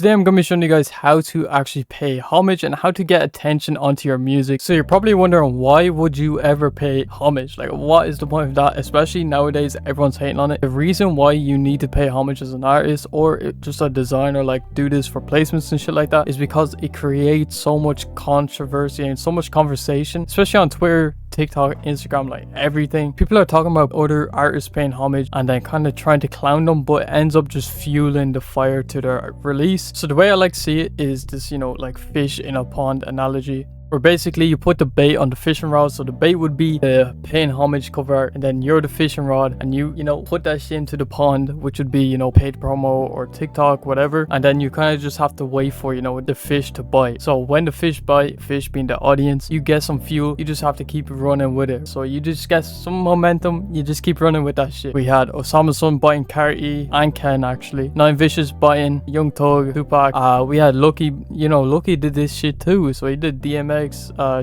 today I'm going to be showing you guys how to actually pay homage and how to get attention onto your music. So you're probably wondering, why would you ever pay homage? Like, what is the point of that? Especially nowadays, everyone's hating on it. The reason why you need to pay homage as an artist or just a designer, like do this for placements and shit like that, is because it creates so much controversy and so much conversation, especially on Twitter, TikTok, Instagram, like everything. People are talking about other artists paying homage and then kind of trying to clown them, but it ends up just fueling the fire to their release. So the way I like to see it is this, you know, like fish in a pond analogy, where basically you put the bait on the fishing rod. So the bait would be the paying homage cover art, and then you're the fishing rod, and you know, put that shit into the pond, which would be, you know, paid promo or TikTok, whatever. And then you kind of just have to wait for, you know, the fish to bite. So when the fish bite, fish being the audience, you get some fuel. You just have to keep running with it. So you just get some momentum. You just keep running with that shit. We had Osama's son biting Carti and Ken, actually. Nine Vicious biting Young Thug, Tupac. We had Lucky, you know, Lucky did this shit too. So he did DMX,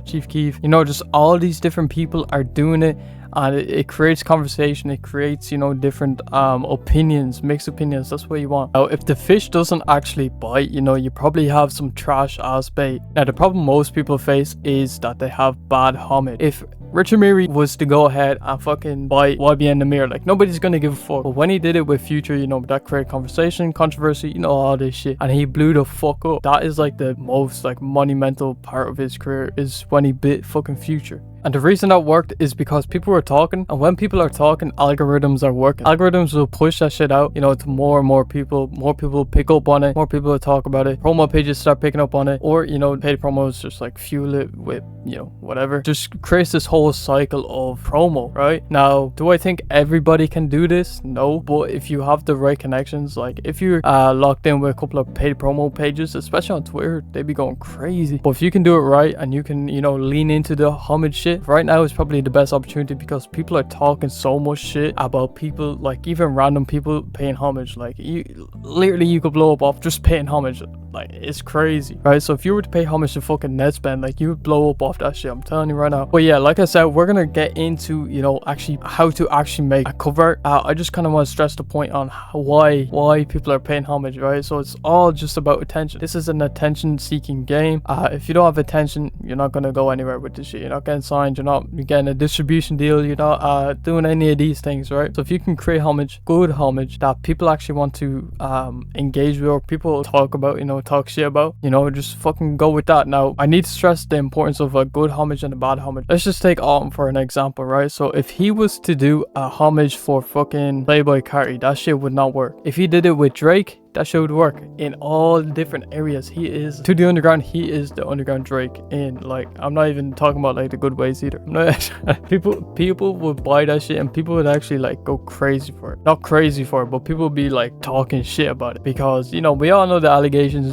Chief Keef, you know, just all these different people are doing it, and it creates conversation. It creates, you know, different opinions, mixed opinions. That's what you want. Now, if the fish doesn't actually bite, you know, you probably have some trash ass bait. Now, the problem most people face is that they have bad homage. If Richard Miri was to go ahead and fucking bite YBN the Mirror, like, nobody's gonna give a fuck. But when he did it with Future, you know, that created conversation, controversy, you know, all this shit, and he blew the fuck up. That is like the most like monumental part of his career, is when he bit fucking Future. And the reason that worked is because people were talking, and when people are talking, algorithms are working. Algorithms will push that shit out, you know, to more and more people pick up on it, more people will talk about it, promo pages start picking up on it, or, you know, paid promos just like fuel it with, you know, whatever. Just creates this whole cycle of promo, right? Now, do I think everybody can do this? No, but if you have the right connections, like if you're locked in with a couple of paid promo pages, especially on Twitter, they be going crazy. But if you can do it right and you can, you know, lean into the homage shit, right now is probably the best opportunity, because people are talking so much shit about people, like even random people paying homage. Like, you literally, you could blow up off just paying homage. Like, it's crazy, right? So if you were to pay homage to fucking Netspend, like, you would blow up off that shit, I'm telling you right now. But yeah, like I said, we're gonna get into, you know, actually how to actually make a cover. I just kind of want to stress the point on why people are paying homage, right? So it's all just about attention. This is an attention seeking game. If you don't have attention, you're not gonna go anywhere with this shit. You're not getting signed, you're getting a distribution deal, you're not doing any of these things, right? So if you can create homage, good homage that people actually want to engage with, or people talk about, you know, talk shit about, you know, just fucking go with that. Now, I need to stress the importance of a good homage and a bad homage. Let's just take Autumn for an example, right? So if he was to do a homage for fucking Playboy Carti, that shit would not work. If he did it with Drake, that shit would work in all different areas. He is to the underground, he is the underground Drake. And like, I'm not even talking about like the good ways either. I'm not people would buy that shit, and people would actually like go crazy for it. Not crazy for it, but people would be like talking shit about it, because, you know, we all know the allegations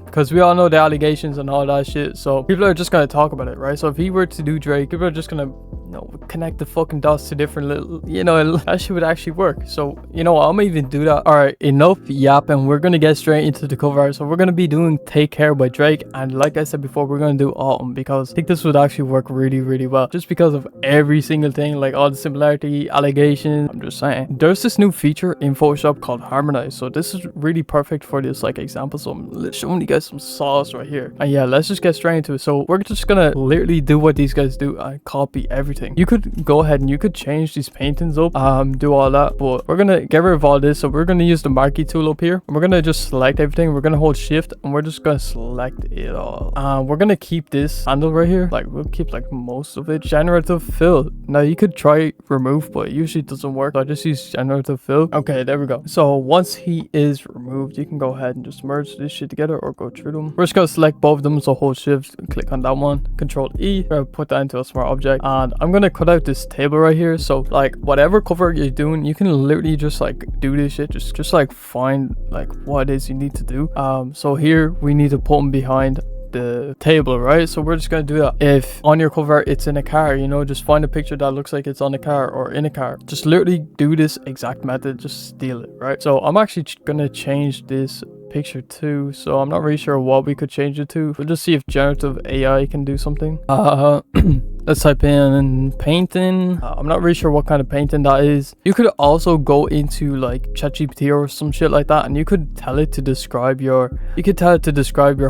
because we all know the allegations and all that shit. So people are just gonna talk about it, right? So if he were to do Drake, people are just gonna, you know, connect the fucking dots to different little, you know, that shit would actually work. So, you know, I'm gonna even do that. All right, enough yapping, we're gonna get straight into the cover art. So we're gonna be doing Take Care by Drake, and like I said before, we're gonna do Autumn, because I think this would actually work really, really well, just because of every single thing, like all the similarity, allegations. I'm just saying, there's this new feature in Photoshop called Harmonize, so this is really perfect for this like example. So I'm showing you guys some sauce right here, and yeah, let's just get straight into it. So we're just gonna literally do what these guys do and copy everything. You could go ahead and you could change these paintings up, do all that, but we're gonna get rid of all this. So we're gonna use the marquee tool up here, and we're gonna just select everything. We're gonna hold shift, and we're just gonna select it all. We're gonna keep this handle right here, like we'll keep like most of it. Generative fill, now you could try remove, but it usually doesn't work, so I just use generative fill. Okay, there we go. So once he is removed, you can go ahead and just merge this shit together or go through them. We're just gonna select both of them, so hold shift and click on that one, control E, put that into a smart object, and I'm gonna cut out this table right here. So like, whatever cover you're doing, you can literally just like do this shit, just like find like what it is you need to do. So here we need to put them behind the table, right? So we're just gonna do that. If on your cover it's in a car, you know, just find a picture that looks like it's on a car or in a car. Just literally do this exact method, just steal it, right? So I'm actually gonna change this picture too, so I'm not really sure what we could change it to. We'll just see if generative AI can do something. let's type in painting. I'm not really sure what kind of painting that is. You could also go into like ChatGPT or some shit like that, and you could tell it to describe your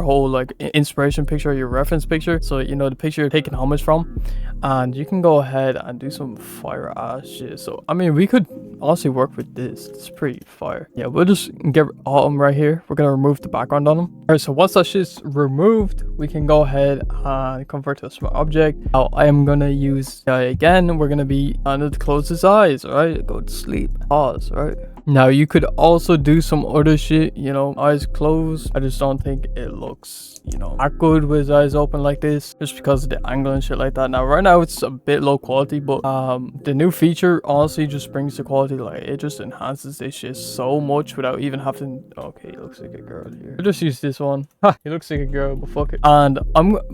whole like inspiration picture, your reference picture, so you know the picture you're taking homage from, and you can go ahead and do some fire ass shit. So I mean, we could also work with this. It's pretty fire. Yeah, we'll just get autumn right here. We're gonna remove the background on them. All right, so once that shit's removed, we can go ahead and convert to a smart object. Now I am gonna use again. We're gonna be under to close his eyes. All right, go to sleep. Pause. All right. Now you could also do some other shit, you know, eyes closed. I just don't think it looks, you know, that good with his eyes open like this, just because of the angle and shit like that. Now right now it's a bit low quality, but the new feature honestly just brings the quality, like it just enhances this shit so much without even having. Okay, he looks like a girl here. I'll just use this one. Ha, he looks like a girl, but fuck it. And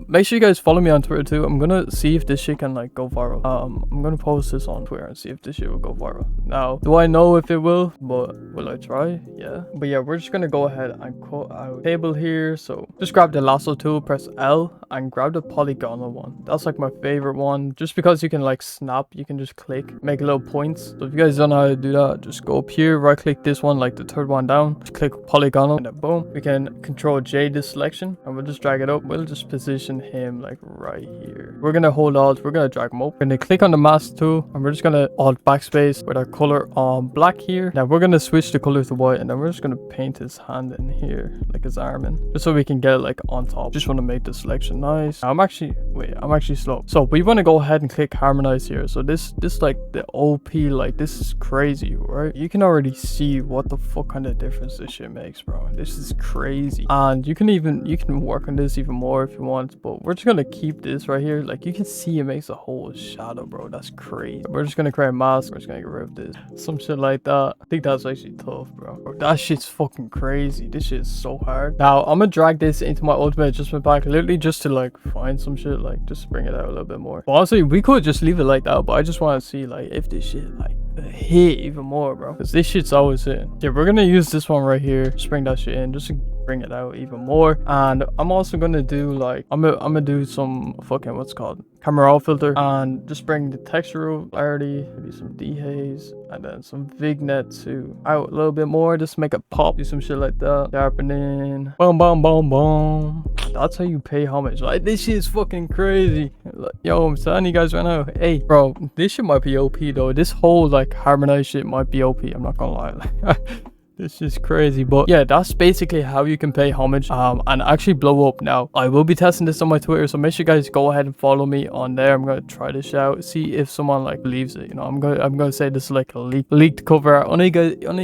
make sure you guys follow me on Twitter too. I'm gonna see if this shit can like go viral. I'm gonna post this on Twitter and see if this shit will go viral. Now, do I know if it will? But will I try? Yeah. But yeah, we're just gonna go ahead and cut out table here. So just grab the lasso tool, press L, and grab the polygonal one. That's like my favorite one, just because you can like snap. You can just click, make little points. So if you guys don't know how to do that, just go up here, right click this one, like the third one down, just click polygonal, and then boom, we can control J this selection, and we'll just drag it up. We'll just position him like right here. We're gonna hold alt, we're gonna drag him up. We're gonna click on the mask tool, and we're just gonna alt backspace with our color on black here. Now we're gonna switch the color to white, and then we're just gonna paint his hand in here, like his arm in, just so we can get it like on top. Just want to make the selection nice. Now, I'm actually slow. So we want to go ahead and click harmonize here. So this like the OP, like this is crazy, right? You can already see what the fuck kind of difference this shit makes, bro. This is crazy. And you can work on this even more if you want, but we're just gonna keep this right here. Like you can see it makes a whole shadow, bro. That's crazy. We're just gonna create a mask. We're just gonna get rid of this, some shit like that. I think that's actually tough, bro. That shit's fucking crazy. This shit is so hard. Now I'm gonna drag this into my ultimate adjustment pack, literally just to like find some shit, like just bring it out a little bit more. But honestly, we could just leave it like that, but I just want to see like if this shit like hit even more, bro, because this shit's always hitting. Yeah, we're gonna use this one right here, just bring that shit in, just to bring it out even more. And I'm also gonna do like I'm gonna do some fucking what's called camera raw filter, and just bring the texture clarity, maybe some dehaze, and then some vignette to out a little bit more, just make it pop. Do some shit like that, sharpening, boom boom boom boom. That's how you pay homage. Like this shit is fucking crazy. Like, yo, I'm telling you guys right now, hey bro, this shit might be OP though. This whole like harmonized shit might be OP, I'm not gonna lie. Like, this is crazy. But yeah, that's basically how you can pay homage and actually blow up. Now I will be testing this on my Twitter, so make sure you guys go ahead and follow me on there. I'm gonna try this out, see if someone like believes it. You know, I'm gonna say this is like a leaked cover art. Only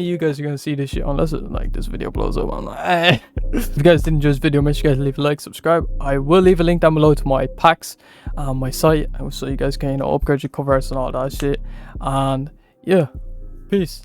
you guys are gonna see this shit unless it, like this video blows up. I'm like, eh. If you guys did enjoy this video, make sure you guys leave a like, subscribe. I will leave a link down below to my packs, my site, so you guys can, you know, upgrade your cover arts and all that shit. And yeah, peace.